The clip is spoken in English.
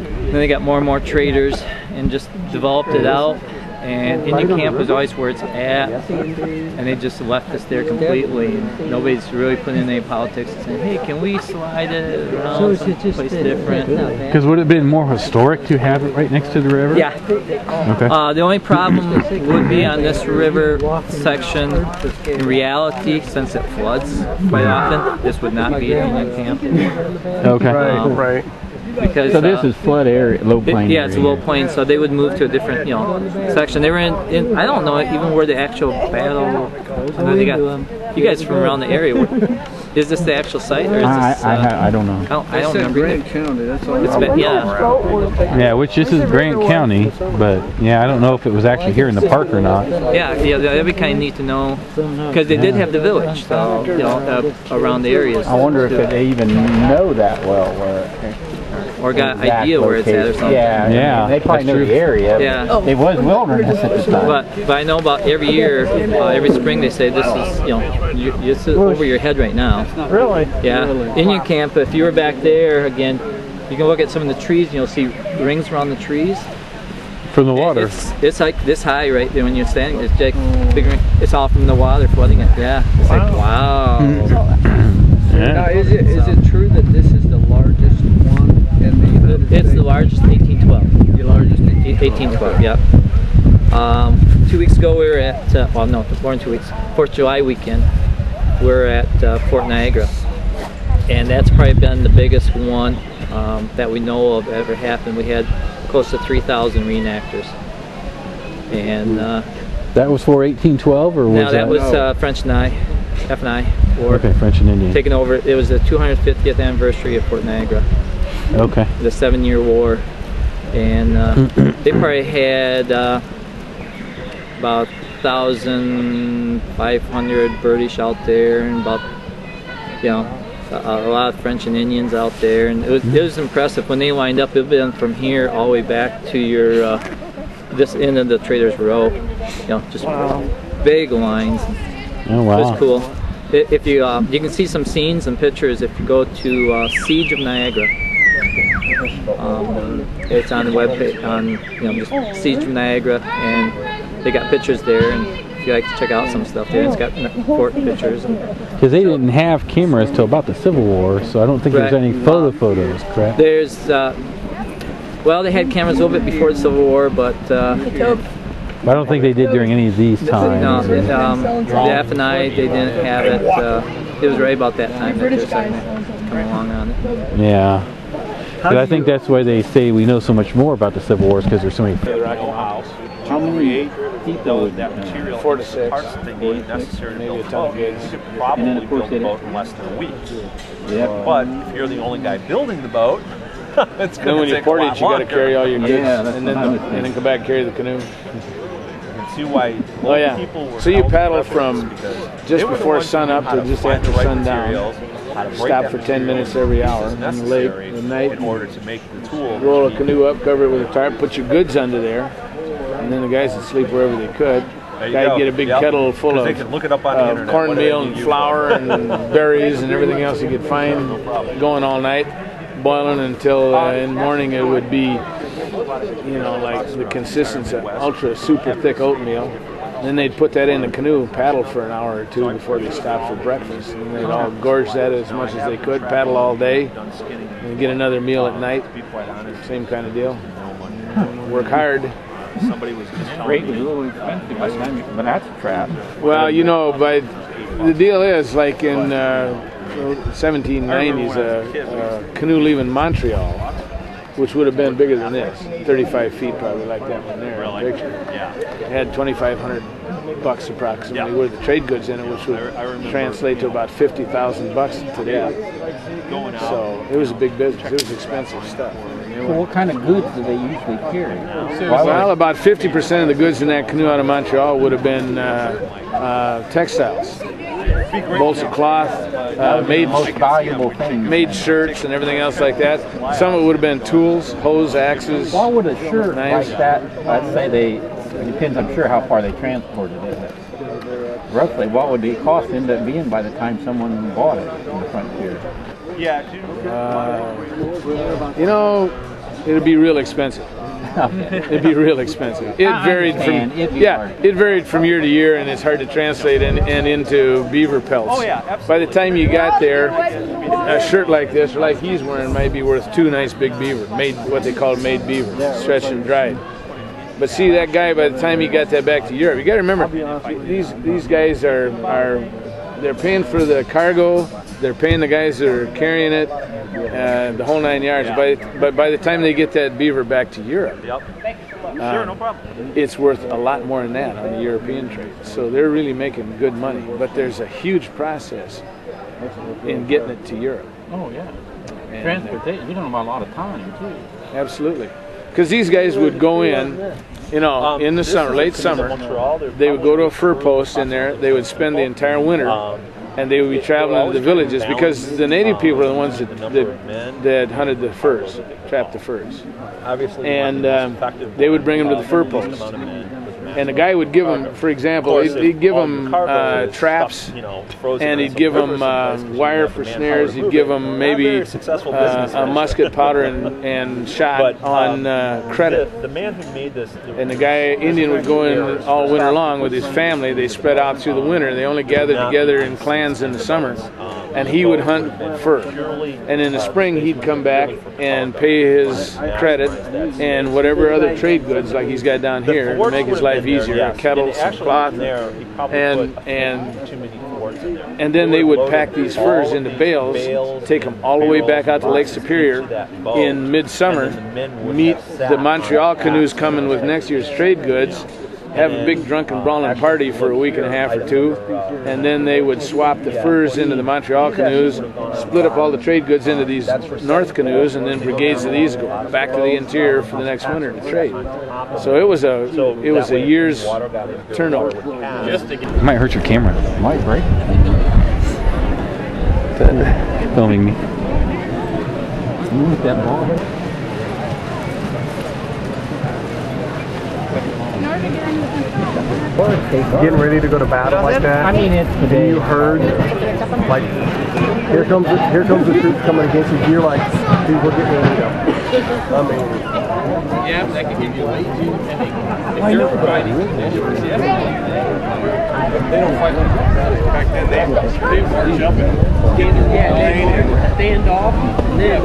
then they got more and more traders and just developed it out. And Indian camp was always where it's at, and they just left us there completely. And nobody's really putting in any politics and saying, hey, can we slide it around someplace different? Because would it have been more historic to have it right next to the river? Yeah. Okay. The only problem would be on this river section, in reality, since it floods quite often, this would not be an Indian camp. Okay. Right. Because, so this is flood area, low plain yeah, it's a low plain, so they would move to a different, section. They were in I don't know even where the actual battle. They got you guys from around the area. Is this the actual site, or is this? I don't know. I don't remember. Grant County. That's all. Yeah, which this is Grant County, but yeah, I don't know if it was actually here in the park or not. Yeah, that'd be kind of neat to know, because they did have the village, so around the areas. I wonder if they even know that well where. Or got idea where it's at or something. Yeah. They probably know the area. Yeah. It was wilderness at the time. But I know about every year, every spring they say this is, it's over your head right now. Really? Yeah. Indian camp, if you were back there, again, you can look at some of the trees and you'll see rings around the trees. From the water. It's like this high right there when you're standing. It's like big ring. It's all from the water flooding it. Yeah. It's like, wow. Yeah. Now, is it true that this is the largest one in the United States? It's the largest 1812. The largest 1812, yeah. 2 weeks ago we were at, well no, more than 2 weeks, 4th of July weekend, we're at Fort Niagara. And that's probably been the biggest one that we know of ever happened. We had close to 3,000 reenactors. And that was for 1812, or was that was French and I, F&I. Okay, French and Indian. Taking over, it was the 250th anniversary of Fort Niagara. Okay. The 7-year war. And they probably had about 1,500 British out there, and about, a lot of French and Indians out there. And it was impressive. When they lined up, it would have been from here all the way back to your, this end of the Traders Row. Just big lines. Oh, wow. It was cool. If you you can see some scenes and pictures if you go to Siege of Niagara. It's on the webpage on just Siege of Niagara, and they got pictures there. And if you like to check out some stuff there, it's got fort pictures. Because they didn't have cameras till about the Civil War, so I don't think there's any photos, correct? There's well, they had cameras a little bit before the Civil War, but. I don't think they did during any of these times. No, the F&I, they didn't have it. It was right about that time that they're starting to come along on it. Yeah. But I think that's why they say we know so much more about the Civil Wars, because there's so many. How many people would that material? 4 to 6. Parts that they need necessary to build a boat. You could And probably then, of course, build a boat in less than a week. Yeah. But if you're the only guy building the boat, it's Then going when to you take a port lot it, you got to carry all your goods, and then come back and carry the canoe. See why people were So you paddle from just before sun up to just after sundown. Stop for 10 minutes every hour on the lake at night. in order to make the tool. Roll a canoe up, cover it with a tarp, put your goods under there, and then the guys would sleep wherever they could. Guys get a big kettle full of they can look it up on the internet, cornmeal and flour and berries and everything else you could find, going all night, boiling until in the morning it would be, like the consistency of ultra super thick oatmeal. Then they'd put that in the canoe and paddle for an hour or two before they stopped for breakfast. And they'd all gorge that as much as they could, paddle all day, and get another meal at night. Same kind of deal. Work hard. Somebody was just Freight was a little expensive by the time you, but that's a trap. Well, but the deal is, like in 1790s, a canoe leaving Montreal, which would have been bigger than this, 35 feet probably, like that one there. Really? Picture. Yeah. It had $2,500 approximately worth of trade goods in it, which would translate to about $50,000 today. So it was a big business. It was expensive stuff. So what kind of goods do they usually carry? Well, about 50% of the goods in that canoe out of Montreal would have been textiles. Bolts of cloth, most valuable things. made shirts and everything else like that. Some of it would have been tools, hose, axes. What would a shirt knives. like that, let's say it depends, I'm sure, how far they transported it. Roughly, what would the cost end up being by the time someone bought it in the frontier? Yeah, It'd be real expensive. It'd be real expensive. It varied from it varied from year to year, and it's hard to translate and into beaver pelts. Oh, yeah, absolutely. By the time you got there, a shirt like this, or like he's wearing, might be worth 2 nice big beaver, made what they call made beaver, stretched and dried. But see, that guy, by the time he got that back to Europe, you got to remember, these guys they're paying for the cargo, they're paying the guys that are carrying it, the whole 9 yards. But by the time they get that beaver back to Europe, Sure, no problem. it's worth a lot more than that on the European trade. So they're really making good money. But there's a huge process in getting it to Europe. Oh yeah. And, Transportation. You don't have a lot of time too. absolutely. Because these guys would go in, you know, in the summer, late summer, they would go to a fur post in there, they would spend the entire winter, and they would be traveling to the villages, because the native people are the ones that hunted the furs, trapped the furs. And they would bring them to the fur post. And the guy would give them, for example, he'd give them traps, and he'd give them wire for snares, he'd give them maybe a musket powder and shot on credit. The man who made this, and the guy, Indian, would go in all winter long with his family. They spread out through the winter. They only gathered together in clans in the summer. And he would hunt fur. And in the spring, he'd come back and pay his credit and whatever other trade goods like he's got down here to make his life easier, kettles, cloth, and then they would pack these furs into bales, take them all the way back out to Lake Superior in midsummer, meet the Montreal canoes coming with next year's trade goods, have a big drunken brawling party for a week and a half or 2, and then they would swap the furs into the Montreal canoes, split up all the trade goods into these north canoes, and then brigades of these go back to the interior for the next winter to trade. So it was a year's turnover. It might hurt your camera. Might break. Filming me. Move that ball. Getting ready to go to battle like that. I mean, it's today. You heard, like, here comes the troops coming against you. You're like, dude, we're getting ready to go. I mean, Yeah, that could give you a lead too. If you're fighting, they don't fight like that. Back then, they were jumping. Stand off, and then